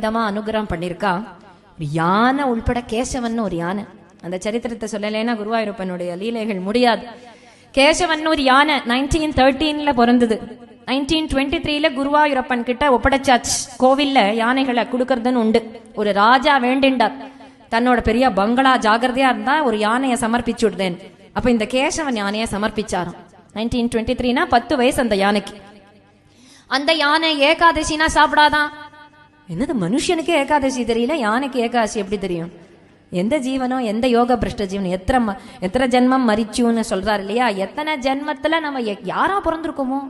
விதமா அனுகிரகம் பண்ணிருக்கா. ஒரு யானை உள்பட கேசவன் ஒரு யானை. அந்த சரித்திரத்தை சொல்லலைன்னா குருவாயூரப்பனுடைய லீலைகள் முடியாது. கேசவன் ஒரு யானை 1913 பிறந்தது. 1923 குருவாயூரப்பன் கிட்ட ஒப்படைச்சாச்சு. கோவில்ல யானைகளை கொடுக்கறதுன்னு உண்டு. ஒரு ராஜா வேண்டின்றார், தன்னோட பெரிய பங்களா ஜாகிரதையா இருந்தா ஒரு யானையை சமர்ப்பிச்சு விடுறேன். அப்ப இந்த கேசவன் யானையை சமர்ப்பிச்சாராம். 1923 10 வயசு அந்த யானைக்கு. அந்த யானை ஏகாதசினா சாப்பிடாதான். என்னது, மனுஷனுக்கு ஏகாதசி தெரியல, யானைக்கு ஏகாதசி எப்படி தெரியும்? எந்த ஜீவனோ, எந்த யோக பிரஷ்ட ஜீவனம், எத்தனை ஜென்மம் மரிச்சுன்னு சொல்றாரு இல்லையா? எத்தனை ஜென்மத்துல நம்ம யாரா பிறந்திருக்கோமோ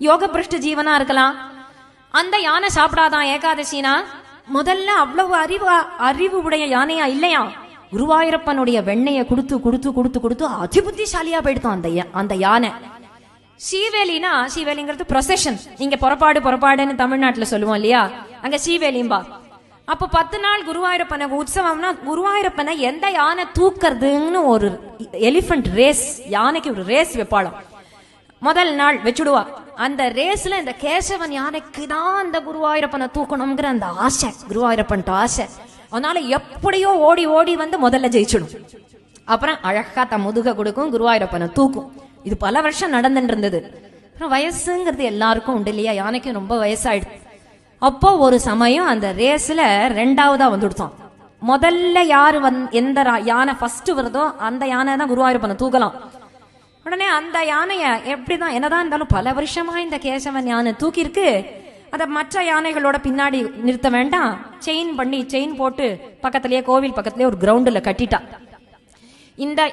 யோக பிரஷ்ட ஜீவனா இருக்கலாம். அந்த யானை சாப்பிடாதான் ஏகாதசினா. முதல்ல அவ்வளவு அறிவு உடைய யானையா இல்லையா? குருவாயூரப்பனுடைய வெண்ணையை கொடுத்து கொடுத்து கொடுத்து கொடுத்து அதிபுத்திசாலியா போயிடுத்தோம் அந்த யானை. சீவேலினா, சீவேலிங்கிறது ப்ரொசெஷன். இங்க புறப்பாடுன்னு தமிழ்நாட்டுல சொல்லுவோம் இல்லையா, அங்க சீவேலிம்பா. அப்ப 10 நாள் குருவாயூரப்பனை உற்சவம்னா குருவாயூரப்பனை எந்த யானை தூக்குறதுன்னு ஒரு எலிஃபண்ட் ரேஸ், யானைக்கு ஒரு ரேஸ் வைப்பாளம். முதல் நாள் வச்சுடுவா. அந்த ரேஸ்ல இந்த கேசவன் யானைக்கு தான் அந்த குருவாயூரப்பனை தூக்கணுங்கிற அந்த ஆசை, குருவாயூரப்பன் ஆசை. அதனால எப்படியோ ஓடி ஓடி வந்து முதல்ல ஜெயிச்சிடும். அப்புறம் அழகா தன் முதுக கொடுக்கும், குருவாயூரப்பனை தூக்கும். இது பல வருஷம் நடந்துட்டு இருந்தது. அப்புறம் வயசுங்கிறது எல்லாருக்கும் உண்டு இல்லையா? யானைக்கும் ரொம்ப வயசாயிடுது. அப்போ ஒரு சமயம் அந்த ரேஸ்ல 2ஆவதா வந்துடுத்தோம். முதல்ல யாரு எந்த யானை ஃபர்ஸ்ட் வருதோ அந்த யானை தான் குருவாயூரப்பனை தூக்கலாம். உடனே அந்த யானைய எப்படிதான் என்னதான் இருந்தாலும் பல வருஷமா இந்த கேசவன் யானை தூக்கி இருக்கு. அதை மற்ற யானைகளோட பின்னாடி நிறுத்த வேண்டாம், செயின் போட்டு பக்கத்திலேயே, கோவில் பக்கத்திலேயே ஒரு கிரவுண்டுல கட்டிட்டா.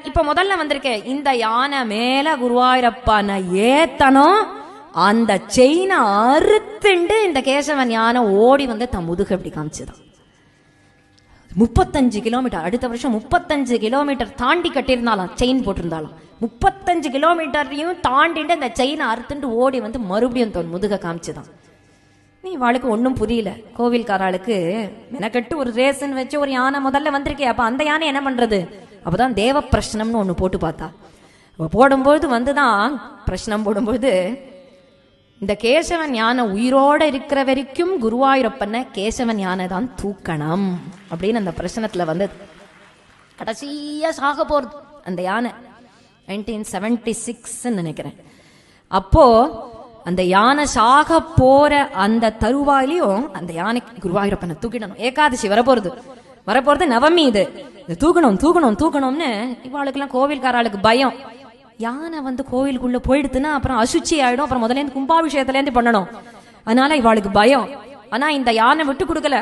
இப்ப முதல்ல வந்திருக்க இந்த யானை மேல குருவாயூரப்பனை ஏத்தனும். அந்த செயினை அறுத்துண்டு இந்த கேசவன் யானை ஓடி வந்து தன் முதுகு அப்படி காமிச்சுதான். 35 கிலோமீட்டர், அடுத்த வருஷம் 35 கிலோமீட்டர் தாண்டி கட்டியிருந்தாலும், செயின் போட்டிருந்தாலும் 35 கிலோமீட்டரையும் தாண்டிட்டு அந்த செயினை அறுத்துண்டு ஓடி வந்து மறுபடியும் தன் முதுக காமிச்சுதான். நீ வாளுக்கு ஒன்றும் புரியல. கோவில்காராளுக்கு மெனக்கட்டு ஒரு ரேஸ்ன்னு வச்சு ஒரு யானை முதல்ல வந்திருக்கே, அப்ப அந்த யானை என்ன பண்றது? அப்பதான் தேவ பிரஷ்னம்னு ஒண்ணு போட்டு பார்த்தா. போடும்போது வந்துதான் பிரஷ்னம் போடும்போது இந்த கேசவன் யானை உயிரோட இருக்கிற வரைக்கும் குருவாயூரப்பனை கேசவன் யானை தான் தூக்கணும் அப்படின்னு அந்த பிரச்சனத்துல வந்தது. கடைசியா சாக போறது அந்த யானை 1976 நினைக்கிறேன். அப்போ அந்த யானை சாக போற அந்த தருவாயிலையும் அந்த யானைக்கு குருவாயூரப்பனை தூக்கிடணும். ஏகாதசி வரப்போறது நவமி. இது தூக்கணும்னு இவாளுக்கெல்லாம் கோவில்காராளுக்கு பயம். யானை வந்து கோவிலுக்குள்ள போயிடுத்துன்னா அப்புறம் அசுச்சி ஆயிடும், அப்புறம் முதல்ல இருந்து கும்பாபிஷேகத்துல இருந்து பண்ணணும். அதனால இவாளுக்கு பயம். ஆனா இந்த யானை விட்டு கொடுக்கல.